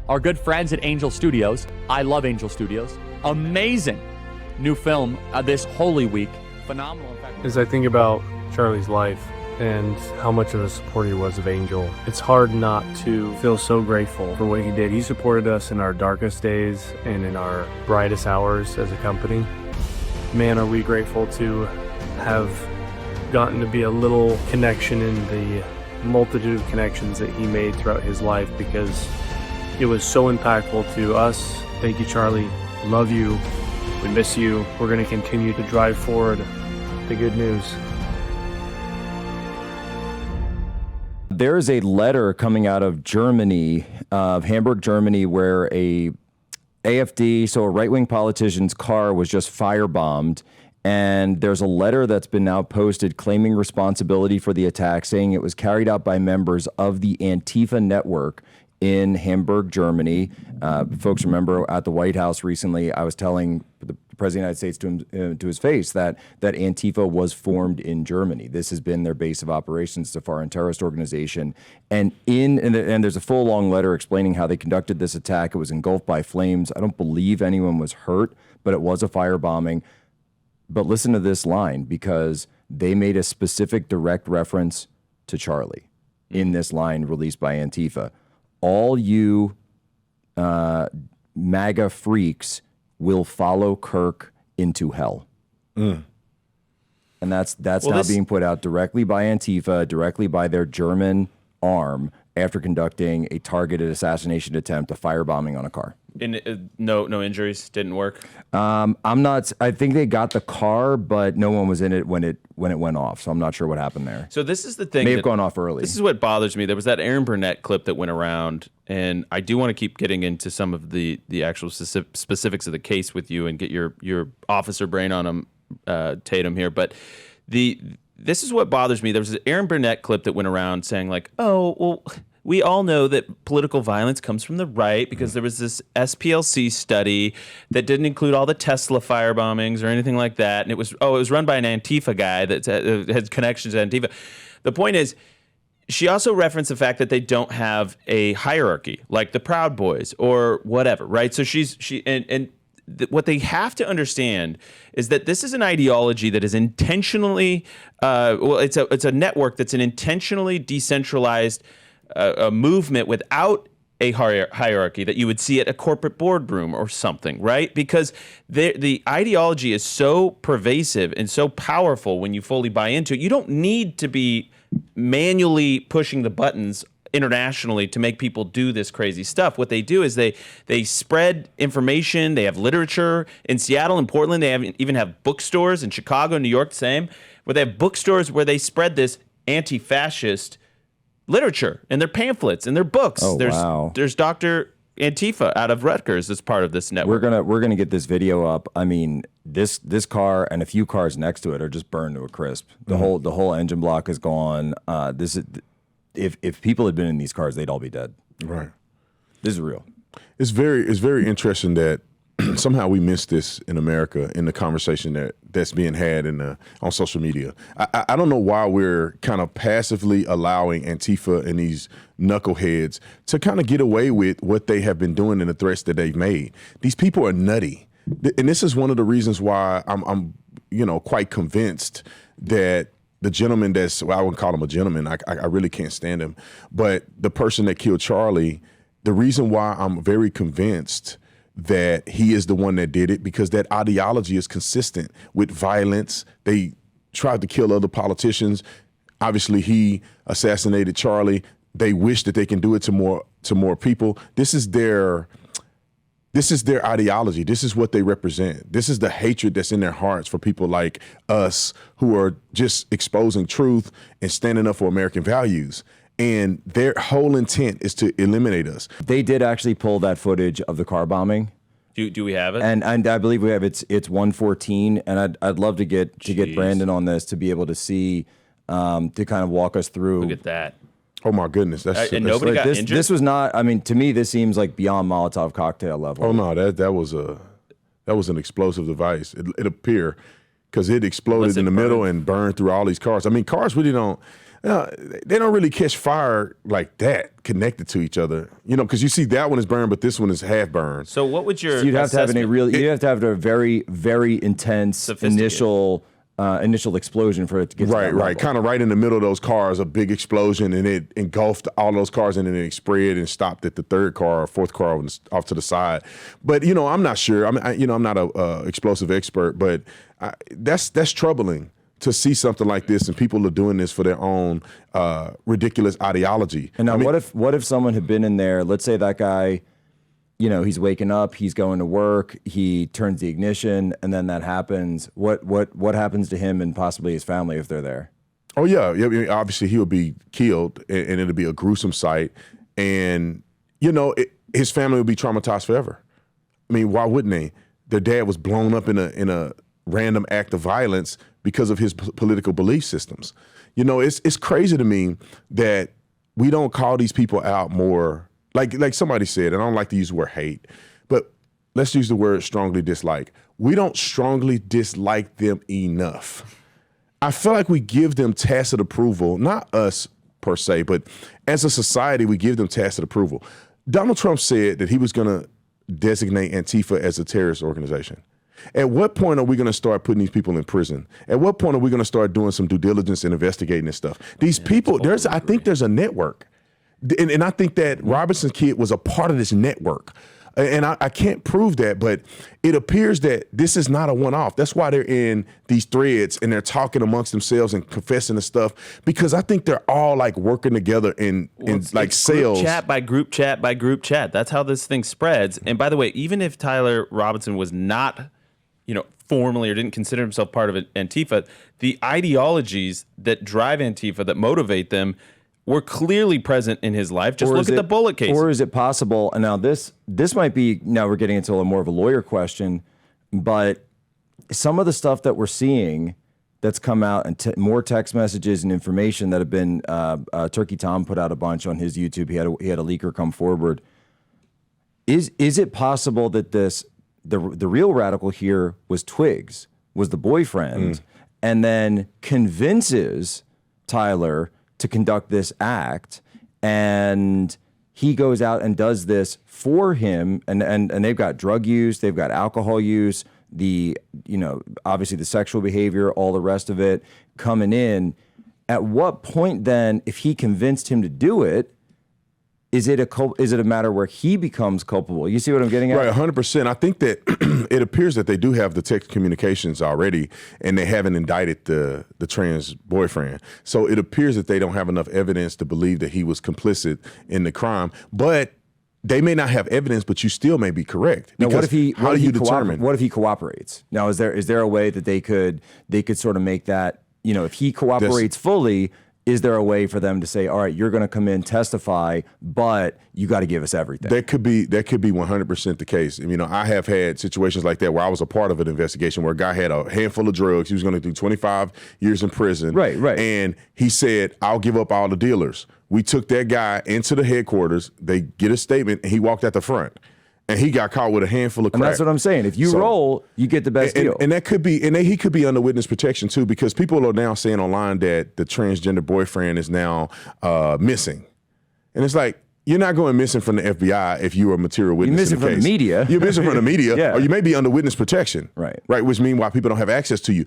our good friends at Angel Studios. I love Angel Studios. Amazing new film this Holy Week. Phenomenal. In fact, as I think about Charlie's life and how much of a support he was of Angel, it's hard not to feel so grateful for what he did. He supported us in our darkest days and in our brightest hours as a company. Man, are we grateful to have gotten to be a little connection in the multitude of connections that he made throughout his life, because it was so impactful to us. Thank you, Charlie. Love you. We miss you. We're going to continue to drive forward the good news. There is a letter coming out of Germany, of Hamburg, Germany, where a AfD, so a right-wing politician's car was just firebombed. And there's a letter that's been now posted claiming responsibility for the attack, saying it was carried out by members of the ANTIFA network in Hamburg, Germany. Folks remember at the White House recently, I was telling the President of the United States to his face that Antifa was formed in Germany. This has been their base of operations. It's a foreign terrorist organization. And there's a full long letter explaining how they conducted this attack. It was engulfed by flames. I don't believe anyone was hurt, but it was a firebombing. But listen to this line, because they made a specific direct reference to Charlie in this line released by Antifa. All you MAGA freaks will follow Kirk into hell. And that's now being put out directly by Antifa, directly by their German arm, after conducting a targeted assassination attempt, a firebombing on a car. And no injuries, didn't work. I think they got the car, but no one was in it when it went off. So I'm not sure what happened there. So this is the thing. May have gone off early. This is what bothers me. There was that Aaron Burnett clip that went around, and I do want to keep getting into some of the actual specifics of the case with you and get your officer brain on them, Tatum here. But this is what bothers me. There was an Aaron Burnett clip that went around saying like, oh, well, we all know that political violence comes from the right because there was this SPLC study that didn't include all the Tesla firebombings or anything like that. And it was run by an Antifa guy that had connections to Antifa. The point is, she also referenced the fact that they don't have a hierarchy like the Proud Boys or whatever, right? So what they have to understand is that this is an ideology that is intentionally, it's a network that's an intentionally decentralized a movement without a hierarchy that you would see at a corporate boardroom or something, right? Because the ideology is so pervasive and so powerful when you fully buy into it. You don't need to be manually pushing the buttons internationally to make people do this crazy stuff. What they do is they spread information. They have literature. In Seattle and Portland, they even have bookstores. In Chicago, New York, the same, where they have bookstores where they spread this anti-fascist literature and their pamphlets and their books. Oh, wow. There's Dr. Antifa out of Rutgers as part of this network. We're gonna get this video up. I mean, this car and a few cars next to it are just burned to a crisp. The whole engine block is gone. If people had been in these cars, they'd all be dead. Right. This is real. It's very interesting that somehow we miss this in America in the conversation that's being had on social media. I don't know why we're kind of passively allowing Antifa and these knuckleheads to kind of get away with what they have been doing and the threats that they've made. These people are nutty. And this is one of the reasons why I'm quite convinced that the gentleman I wouldn't call him a gentleman. I really can't stand him. But the person that killed Charlie, the reason why I'm very convinced that he is the one that did it, because that ideology is consistent with violence. They tried to kill other politicians. Obviously, he assassinated Charlie. They wish that they can do it to more people. This is their ideology. This is what they represent. This is the hatred that's in their hearts for people like us who are just exposing truth and standing up for American values. And their whole intent is to eliminate us. They did actually pull that footage of the car bombing. Do we have it? And I believe we have it's 1:14. And I'd love to get Brandon on this to be able to see to kind of walk us through. Look at that. Oh my goodness! And nobody got injured. This was not. I mean, to me, this seems like beyond Molotov cocktail level. Oh no, that was an explosive device. It appeared because it exploded in the middle and burned through all these cars. I mean, cars really don't. they don't really catch fire like that connected to each other, because you see that one is burned, but this one is half burned. So what would your You'd have to have assessment- you'd have to have a very, very intense Sophisticated. initial explosion for it to get to that Right, level. kind of right in the middle of those cars, a big explosion, and it engulfed all those cars, and then it spread and stopped at the third car or fourth car off to the side. But I'm not sure. I'm not a explosive expert, but that's troubling to see something like this, and people are doing this for their own ridiculous ideology. And now, what if someone had been in there? Let's say that guy, he's waking up, he's going to work, he turns the ignition, and then that happens. What happens to him and possibly his family if they're there? Oh yeah, obviously he would be killed, and it'll be a gruesome sight, and his family would be traumatized forever. I mean, why wouldn't they? Their dad was blown up in a random act of violence because of his political belief systems. It's crazy to me that we don't call these people out more. Like somebody said, and I don't like to use the word hate, but let's use the word strongly dislike. We don't strongly dislike them enough. I feel like we give them tacit approval, not us per se, but as a society, we give them tacit approval. Donald Trump said that he was going to designate Antifa as a terrorist organization. At what point are we going to start putting these people in prison? At what point are we going to start doing some due diligence and investigating this stuff? These people, I think there's a network. And I think that Robinson's kid was a part of this network. And I can't prove that, but it appears that this is not a one-off. That's why they're in these threads and they're talking amongst themselves and confessing the stuff, because I think they're all like working together in like sales. Group chat by group chat by group chat. That's how this thing spreads. And by the way, even if Tyler Robinson was not, formally or didn't consider himself part of Antifa, the ideologies that drive Antifa, that motivate them, were clearly present in his life. Just look at the bullet case. Or is it possible, and now this might be, now we're getting into a more of a lawyer question, but some of the stuff that we're seeing that's come out, and more text messages and information that have been, Turkey Tom put out a bunch on his YouTube. He had a leaker come forward. Is it possible that the real radical here was Twigs, was the boyfriend, and then convinces Tyler to conduct this act, and he goes out and does this for him, and they've got drug use, they've got alcohol use, obviously the sexual behavior, all the rest of it coming in. At what point then, if he convinced him to do it, is it a matter where he becomes culpable? You see what I'm getting at? Right, 100%. I think that it appears that they do have the text communications already, and they haven't indicted the trans boyfriend. So it appears that they don't have enough evidence to believe that he was complicit in the crime. But they may not have evidence, but you still may be correct. Now, what if he? How do you determine? What if he cooperates? Now, is there a way that they could sort of make that? If he cooperates fully, is there a way for them to say, all right, you're going to come in, testify, but you got to give us everything? That could be 100% the case. I have had situations like that where I was a part of an investigation where a guy had a handful of drugs. He was going to do 25 years in prison. Right. And he said, I'll give up all the dealers. We took that guy into the headquarters. They get a statement, and he walked out the front. And he got caught with a handful of crack. And that's what I'm saying. If you roll, you get the best deal. And that could be, he could be under witness protection too, because people are now saying online that the transgender boyfriend is now missing. And it's like, you're not going missing from the FBI if you are a material witness. You're missing from the media. You're missing from the media, Yeah. or you may be under witness protection. Right. Which means why people don't have access to you.